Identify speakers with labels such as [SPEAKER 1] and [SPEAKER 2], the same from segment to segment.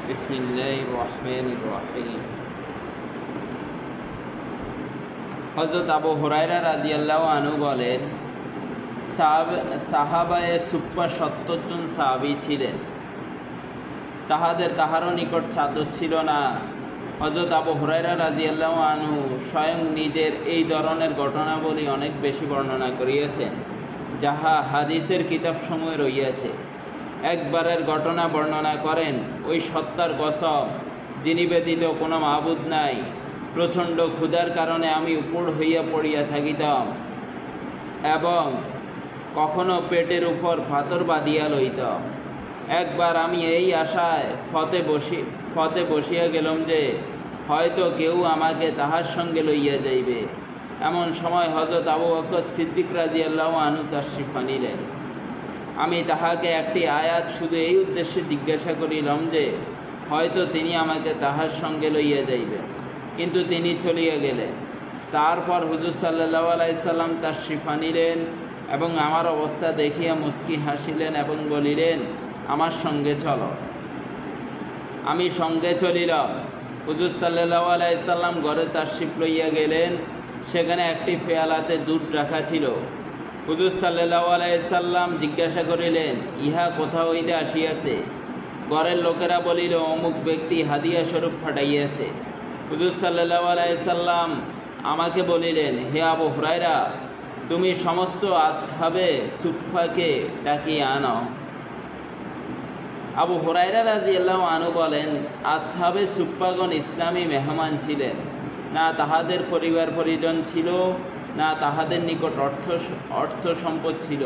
[SPEAKER 1] বিসমিল্লাহির রহমানির রহিম। হযরত আবু হুরায়রা রাদিয়াল্লাহু আনহু বলেন, সাহাবায়ে সুফফা ৭০ জন সাহাবী ছিলেন, তাহাদের কাহারও নিকট চাদর ছিল না। হযরত আবু হুরায়রা রাদিয়াল্লাহু আনহু স্বয়ং নিজের এই ধরনের ঘটনাবলী অনেক বেশি বর্ণনা করিয়াছেন, যাহা হাদিসের কিতাবসমূহে রইয়াছে। একবারের ঘটনা বর্ণনা করেন, ওই সত্তার কসম যিনি ব্যতীত কোনো মাবুদ নাই, প্রচণ্ড ক্ষুধার কারণে আমি উপর হইয়া পড়িয়া থাকিতাম এবং কখনো পেটের উপর পাথর বাঁধিয়া লইতাম। একবার আমি এই আশায় ফতে বসিয়া গেলাম যে হয়তো কেউ আমাকে তাহার সঙ্গে লইয়া যাইবে। এমন সময় হযরত আবু বকর সিদ্দিক রাদিয়াল্লাহু আনহু তাশরিফ আনিলেন। আমি তাহাকে একটি আয়াত শুধু এই উদ্দেশ্যে জিজ্ঞাসা করিলাম যে হয়তো তিনি আমাকে তাহার সঙ্গে লইয়া যাইবেন, কিন্তু তিনি চলিয়া গেলেন। তারপর হুজুর সাল্লাল্লাহু আলাইহি সাল্লাম তাশরিফ আনিলেন এবং আমার অবস্থা দেখিয়া মুস্কি হাসিলেন এবং বলিলেন, আমার সঙ্গে চলো। আমি সঙ্গে চলিলাম। হুজুর সাল্লাল্লাহু আলাইহি সাল্লাম ঘরে তাশরিফ লইয়া গেলেন। সেখানে একটি পেয়ালাতে দুধ রাখা ছিল। হুজুর সাল্লাল্লাহু আলাইহি সাল্লাম জিজ্ঞাসা করিলেন, ইহা কোথা হইতে আসিয়াছে? ঘরের লোকেরা বলিল, অমুক ব্যক্তি হাদিয়া স্বরূপ পাঠাইয়াছে। হুজুর সাল্লাল্লাহু আলাইহি সাল্লাম আমাকে বলিলেন, হে আবু হুরায়রা, তুমি সমস্ত আসহাবে সুফফাকে ডাকিয়ে আনো। আবু হুরায়রা রাদিয়াল্লাহু আনহু বলেন, আসহাবে সুফফাগণ ইসলামী মেহমান ছিলেন। না তাহাদের পরিবার পরিজন ছিল, না তাহাদের নিকট অর্থ সম্পদ ছিল,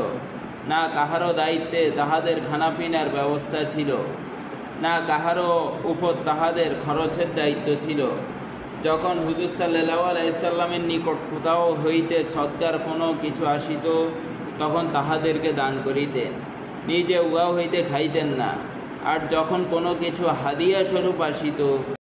[SPEAKER 1] না কাহারও দায়িত্বে তাহাদের খানাপিনার ব্যবস্থা ছিল, না কাহারও উপর তাহাদের খরচের দায়িত্ব ছিল। যখন হুজুর সাল্লাল্লাহু আলাইহি সাল্লামের নিকট কোথাও হইতে সদকার কোনো কিছু আসিত, তখন তাহাদেরকে দান করিতেন, নিজে উহা হইতে খাইতেন না। আর যখন কোনো কিছু হাদিয়া স্বরূপ আসিত,